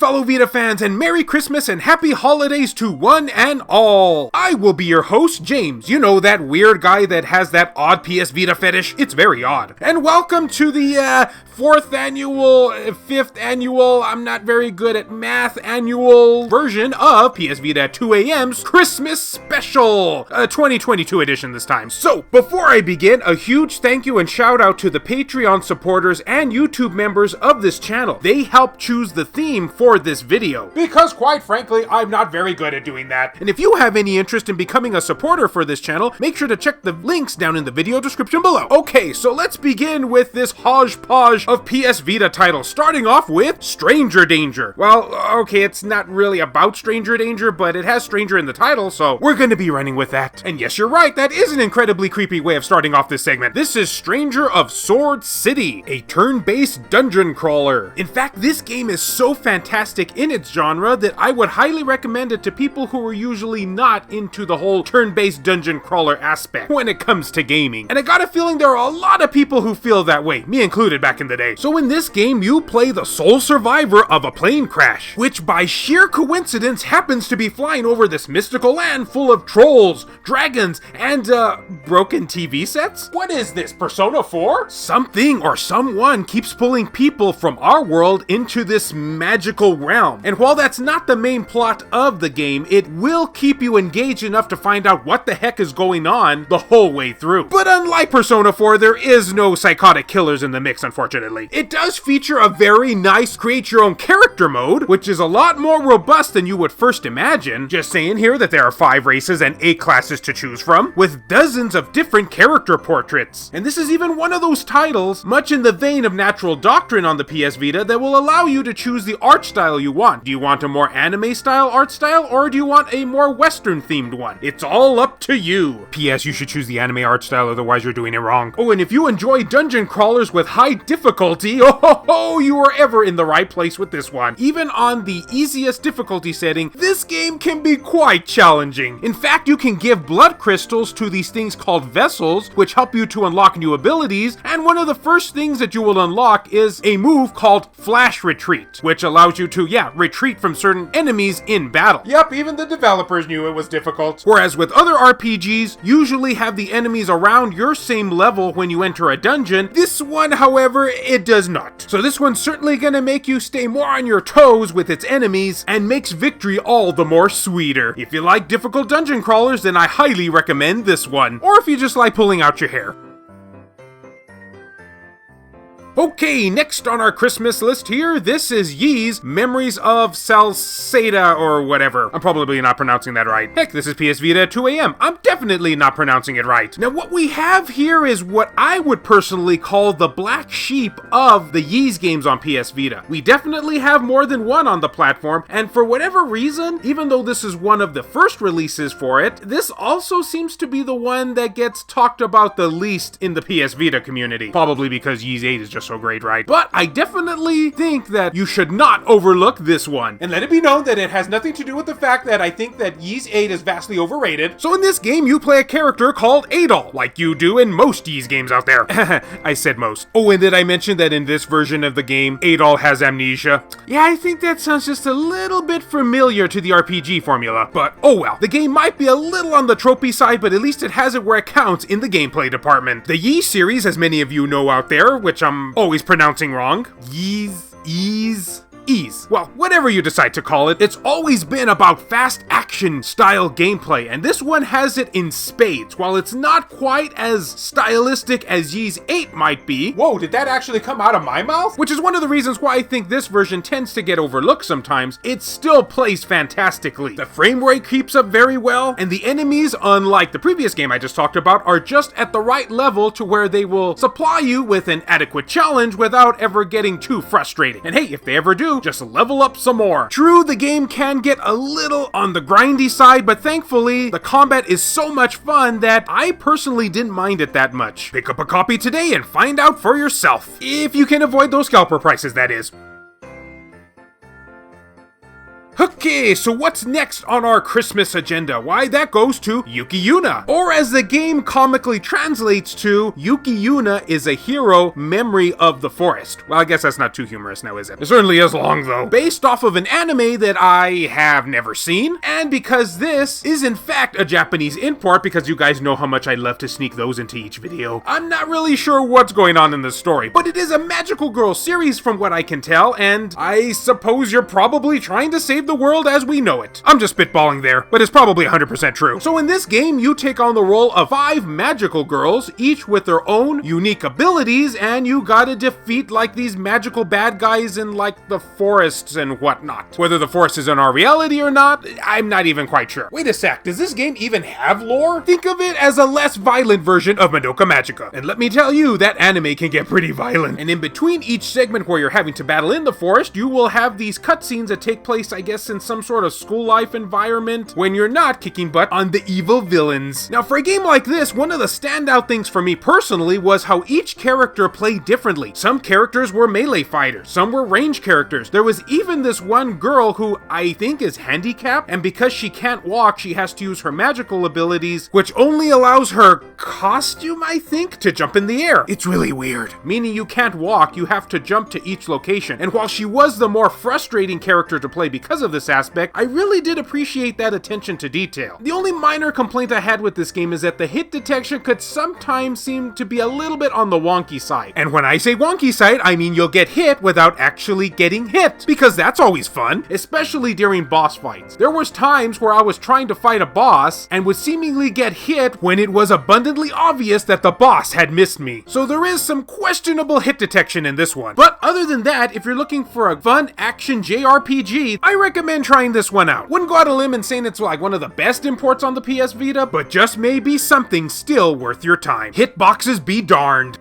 fellow Vita fans, and Merry Christmas and Happy Holidays to one and all. I will be your host, James. You know, that weird guy that has that odd PS Vita fetish? It's very odd. And welcome to the, 5th annual, I'm not very good at math, annual version of PS Vita 2AM's Christmas Special, 2022 edition this time. So, before I begin, a huge thank you and shout out to the Patreon supporters and YouTube members of this channel. They help choose the theme for this video, because quite frankly, I'm not very good at doing that. And if you have any interest in becoming a supporter for this channel, make sure to check the links down in the video description below. Okay, so let's begin with this hodgepodge of PS Vita titles, starting off with Stranger Danger. Well, okay, it's not really about Stranger Danger, but it has Stranger in the title, so we're gonna be running with that. And yes, you're right, that is an incredibly creepy way of starting off this segment. This is Stranger of Sword City, a turn-based dungeon crawler. In fact, this game is so fantastic in its genre that I would highly recommend it to people who are usually not into the whole turn-based dungeon crawler aspect when it comes to gaming. And I got a feeling there are a lot of people who feel that way, me included back in the day. So in this game, you play the sole survivor of a plane crash, which by sheer coincidence happens to be flying over this mystical land full of trolls, dragons, and broken TV sets? What is this, Persona 4? Something or someone keeps pulling people from our world into this magical realm. And while that's not the main plot of the game, it will keep you engaged enough to find out what the heck is going on the whole way through. But unlike Persona 4, there is no psychotic killers in the mix, unfortunately. It does feature a very nice create your own character mode, which is a lot more robust than you would first imagine. Just saying here that there are 5 races and 8 classes to choose from, with dozens of different character portraits. And this is even one of those titles, much in the vein of Natural Doctrine on the PS Vita, that will allow you to choose the art style you want. Do you want a more anime style art style, or do you want a more Western themed one? It's all up to you. P.S. You should choose the anime art style, otherwise you're doing it wrong. Oh, and if you enjoy dungeon crawlers with high difficulty, you are ever in the right place with this one. Even on the easiest difficulty setting, this game can be quite challenging. In fact, you can give blood crystals to these things called vessels, which help you to unlock new abilities, and one of the first things that you will unlock is a move called Flash Retreat, which allows you to, retreat from certain enemies in battle. Yep, even the developers knew it was difficult. Whereas with other RPGs, usually have the enemies around your same level when you enter a dungeon, this one, however, it does not. So this one's certainly gonna make you stay more on your toes with its enemies, and makes victory all the more sweeter. If you like difficult dungeon crawlers, then I highly recommend this one. Or if you just like pulling out your hair. Okay, next on our Christmas list here, this is Yi's Mmeories of Celcita, or whatever. I'm probably not pronouncing that right. Heck, this is PS Vita 2AM. I'm definitely not pronouncing it right. Now, what we have here is what I would personally call the black sheep of the Yi's games on PS Vita. We definitely have more than one on the platform, and for whatever reason, even though this is one of the first releases for it, this also seems to be the one that gets talked about the least in the PS Vita community. Probably because Yi's 8 is just so great, right? But I definitely think that you should not overlook this one. And let it be known that it has nothing to do with the fact that I think that Yi's 8 is vastly overrated. So in this game, you play a character called Adol, like you do in most Yi's games out there. I said most. Oh, and did I mention that in this version of the game, Adol has amnesia? Yeah, I think that sounds just a little bit familiar to the RPG formula. But oh well, the game might be a little on the tropey side, but at least it has it where it counts in the gameplay department. The Yi series, as many of you know out there, which I'm always pronouncing wrong. Ease. Well, whatever you decide to call it, it's always been about fast action style gameplay, and this one has it in spades. While it's not quite as stylistic as Yi's 8 might be. Whoa, did that actually come out of my mouth? Which is one of the reasons why I think this version tends to get overlooked sometimes. It still plays fantastically. The frame rate keeps up very well, and the enemies, unlike the previous game I just talked about, are just at the right level to where they will supply you with an adequate challenge without ever getting too frustrating. And hey, if they ever do, just level up some more. True, the game can get a little on the grindy side, but thankfully, the combat is so much fun that I personally didn't mind it that much. Pick up a copy today and find out for yourself. If you can avoid those scalper prices, that is. Okay, so what's next on our Christmas agenda? Why, that goes to Yuki Yuna. Or as the game comically translates to, Yuki Yuna is a hero, memory of the forest. Well, I guess that's not too humorous now, is it? It certainly is long, though. Based off of an anime that I have never seen, and because this is in fact a Japanese import, because you guys know how much I love to sneak those into each video, I'm not really sure what's going on in this story, but it is a magical girl series from what I can tell, and I suppose you're probably trying to save the world as we know it. I'm just spitballing there, but it's probably 100% true. So in this game, you take on the role of 5 magical girls, each with their own unique abilities, and you gotta defeat like these magical bad guys in like the forests and whatnot. Whether the forest is in our reality or not, I'm not even quite sure. Wait a sec, does this game even have lore? Think of it as a less violent version of Madoka Magica. And let me tell you, that anime can get pretty violent. And in between each segment where you're having to battle in the forest, you will have these cutscenes that take place, I guess, in some sort of school life environment when you're not kicking butt on the evil villains. Now, for a game like this, one of the standout things for me personally was how each character played differently. Some characters were melee fighters, some were range characters. There was even this one girl who I think is handicapped, and because she can't walk, she has to use her magical abilities, which only allows her costume, I think, to jump in the air. It's really weird. Meaning you can't walk, you have to jump to each location. And while she was the more frustrating character to play because of this aspect, I really did appreciate that attention to detail. The only minor complaint I had with this game is that the hit detection could sometimes seem to be a little bit on the wonky side. And when I say wonky side, I mean you'll get hit without actually getting hit, because that's always fun, especially during boss fights. There was times where I was trying to fight a boss and would seemingly get hit when it was abundantly obvious that the boss had missed me. So there is some questionable hit detection in this one. But other than that, if you're looking for a fun action JRPG, I recommend trying this one out. Wouldn't go out on a limb and saying it's like one of the best imports on the PS Vita, but just maybe something still worth your time. Hitboxes be darned.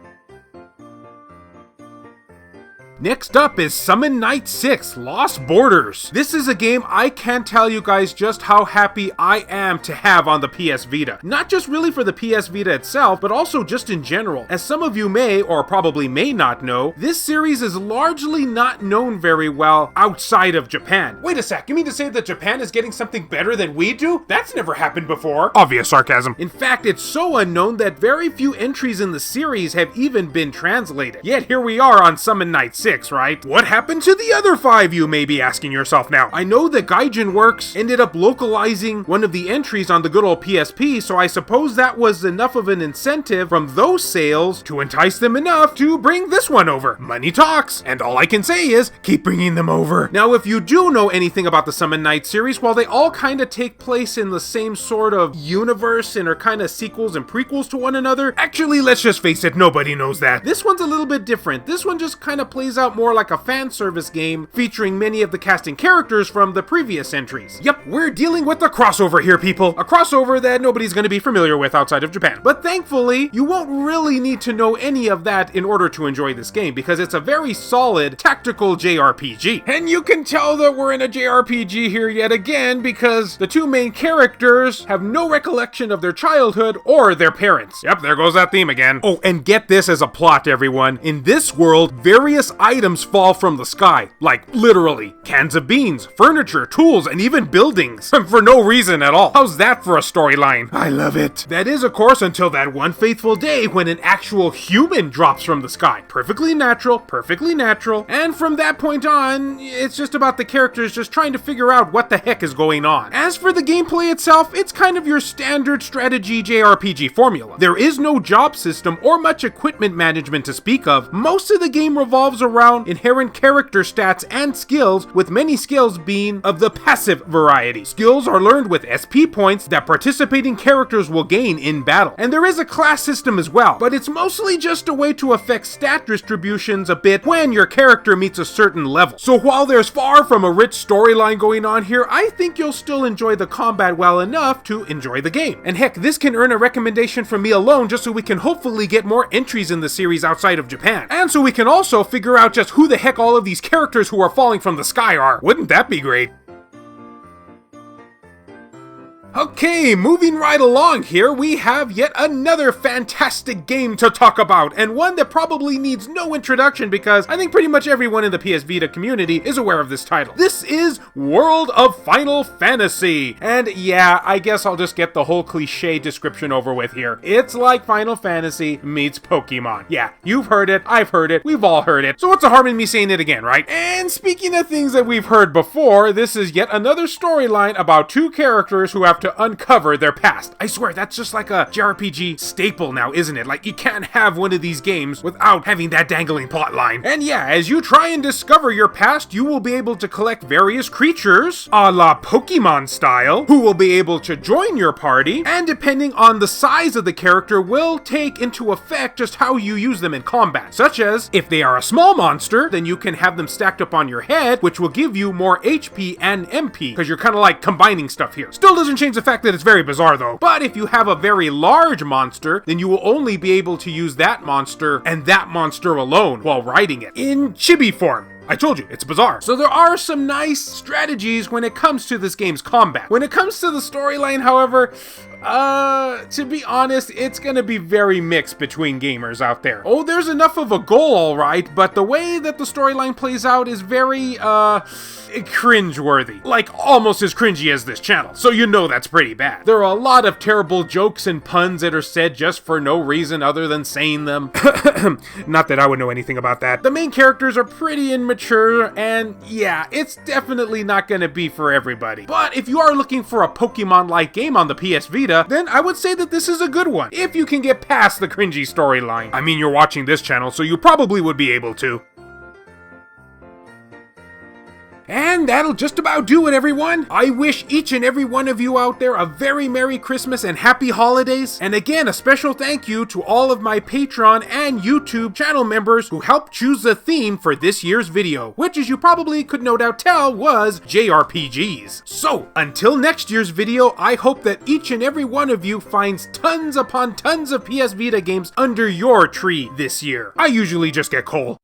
Next up is Summon Night 6 Lost Borders. This is a game I can't tell you guys just how happy I am to have on the PS Vita. Not just really for the PS Vita itself, but also just in general. As some of you may, or probably may not know, this series is largely not known very well outside of Japan. Wait a sec, you mean to say that Japan is getting something better than we do? That's never happened before. Obvious sarcasm. In fact, it's so unknown that very few entries in the series have even been translated. Yet here we are on Summon Night 6. Right? What happened to the other 5, you may be asking yourself now? I know that Gaijin Works ended up localizing one of the entries on the good old PSP, so I suppose that was enough of an incentive from those sales to entice them enough to bring this one over. Money talks, and all I can say is, keep bringing them over. Now, if you do know anything about the Summon Night series, while they all kind of take place in the same sort of universe and are kind of sequels and prequels to one another, actually, let's just face it, nobody knows that. This one's a little bit different. This one just kind of plays out more like a fan service game featuring many of the casting characters from the previous entries. Yep, we're dealing with a crossover here, people. A crossover that nobody's going to be familiar with outside of Japan. But thankfully, you won't really need to know any of that in order to enjoy this game, because it's a very solid tactical JRPG. And you can tell that we're in a JRPG here yet again, because the 2 main characters have no recollection of their childhood or their parents. Yep, there goes that theme again. Oh, and get this as a plot, everyone. In this world, various items fall from the sky. Like, literally. Cans of beans, furniture, tools, and even buildings. For no reason at all. How's that for a storyline? I love it. That is, of course, until that one fateful day when an actual human drops from the sky. Perfectly natural, perfectly natural. And from that point on, it's just about the characters just trying to figure out what the heck is going on. As for the gameplay itself, it's kind of your standard strategy JRPG formula. There is no job system or much equipment management to speak of. Most of the game revolves around inherent character stats and skills, with many skills being of the passive variety. Skills are learned with SP points that participating characters will gain in battle. And there is a class system as well, but it's mostly just a way to affect stat distributions a bit when your character meets a certain level. So while there's far from a rich storyline going on here, I think you'll still enjoy the combat well enough to enjoy the game. And heck, this can earn a recommendation from me alone just so we can hopefully get more entries in the series outside of Japan. And so we can also figure out just who the heck all of these characters who are falling from the sky are. Wouldn't that be great? Okay, moving right along here, we have yet another fantastic game to talk about, and one that probably needs no introduction because I think pretty much everyone in the PS Vita community is aware of this title. This is World of Final Fantasy, and yeah, I guess I'll just get the whole cliche description over with here. It's like Final Fantasy meets Pokemon. Yeah, you've heard it, I've heard it, we've all heard it, so what's the harm in me saying it again, right? And speaking of things that we've heard before, this is yet another storyline about two characters who have to uncover their past. I swear, that's just like a JRPG staple now, isn't it? Like, you can't have one of these games without having that dangling plotline. And yeah, as you try and discover your past, you will be able to collect various creatures, a la Pokemon style, who will be able to join your party, and depending on the size of the character, will take into effect just how you use them in combat. Such as, if they are a small monster, then you can have them stacked up on your head, which will give you more HP and MP, because you're kind of like combining stuff here. Still doesn't change the fact that it's very bizarre though. But if you have a very large monster, then you will only be able to use that monster and that monster alone while riding it in chibi form. I told you, it's bizarre. So there are some nice strategies when it comes to this game's combat. When it comes to the storyline, however, to be honest, it's gonna be very mixed between gamers out there. Oh, there's enough of a goal, alright, but the way that the storyline plays out is very, cringe-worthy. Like, almost as cringy as this channel, so you know that's pretty bad. There are a lot of terrible jokes and puns that are said just for no reason other than saying them. Not that I would know anything about that. The main characters are pretty immature, and yeah, it's definitely not gonna be for everybody. But if you are looking for a Pokemon-like game on the PS Vita, then I would say that this is a good one, if you can get past the cringy storyline. I mean, you're watching this channel, so you probably would be able to. And that'll just about do it, everyone. I wish each and every one of you out there a very Merry Christmas and Happy Holidays. And again, a special thank you to all of my Patreon and YouTube channel members who helped choose the theme for this year's video, which, as you probably could no doubt tell, was JRPGs. So, until next year's video, I hope that each and every one of you finds tons upon tons of PS Vita games under your tree this year. I usually just get coal.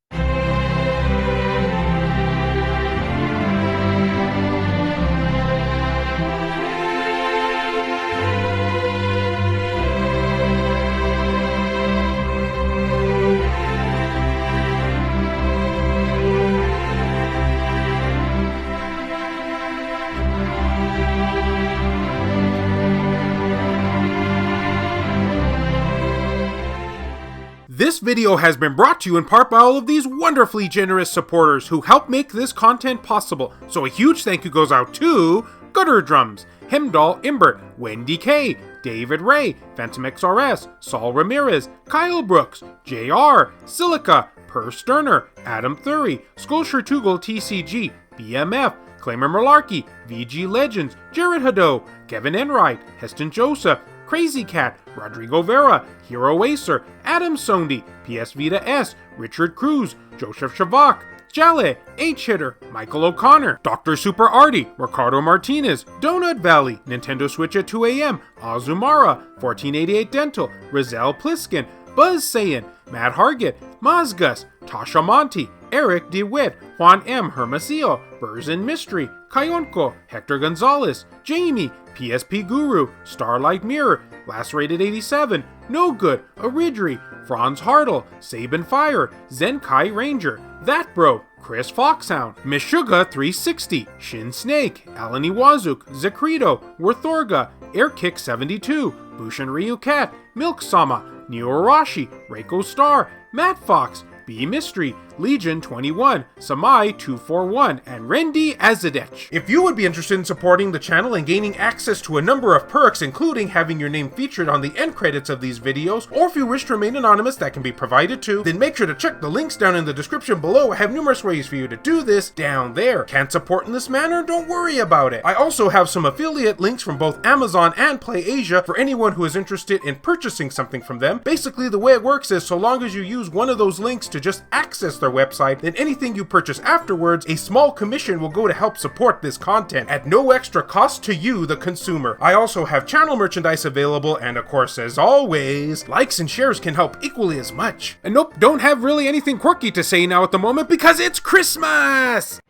This video has been brought to you in part by all of these wonderfully generous supporters who help make this content possible. So a huge thank you goes out to Gutter Drums, Hemdall Imbert, Wendy K, David Ray, Phantom XRS, Saul Ramirez, Kyle Brooks, JR, Silica, Per Sterner, Adam Thury, Skulshire Tugel TCG, BMF, Claimer Malarkey, VG Legends, Jared Hado, Kevin Enright, Heston Joseph, Crazy Cat, Rodrigo Vera, Hero Acer, Adam Sondi, PS Vita S, Richard Cruz, Joseph Shavak, Jale, H-Hitter, Michael O'Connor, Dr. Super Artie, Ricardo Martinez, Donut Valley, Nintendo Switch at 2 AM, Azumara, 1488 Dental, Rizal Pliskin, Buzz Sayin, Matt Hargett, Mazgus, Tasha Monty, Eric DeWitt, Juan M. Hermosillo, Burzin Mystery, Kayonko, Hector Gonzalez, Jamie, PSP Guru, Starlight Mirror, Last Rated 87, No Good, Aridri, Franz Hartle, Sabin Fire, Zenkai Ranger, That Bro, Chris Foxhound, Meshuga 360, Shin Snake, Alan Iwazuk, Zekrito, Worthorga, Airkick 72, Bushin Ryu Cat, Milk Sama, Neo Arashi, Reiko Star, Matt Fox, B Mystery, Legion 21, Samai 241, and Rendi Azadech. If you would be interested in supporting the channel and gaining access to a number of perks, including having your name featured on the end credits of these videos, or if you wish to remain anonymous, that can be provided too, then make sure to check the links down in the description below. I have numerous ways for you to do this down there. Can't support in this manner? Don't worry about it. I also have some affiliate links from both Amazon and PlayAsia for anyone who is interested in purchasing something from them. Basically, the way it works is so long as you use one of those links to just access their website, then anything you purchase afterwards, a small commission will go to help support this content at no extra cost to you, the consumer. I also have channel merchandise available, and of course, as always, likes and shares can help equally as much. And nope, don't have really anything quirky to say now at the moment because it's Christmas!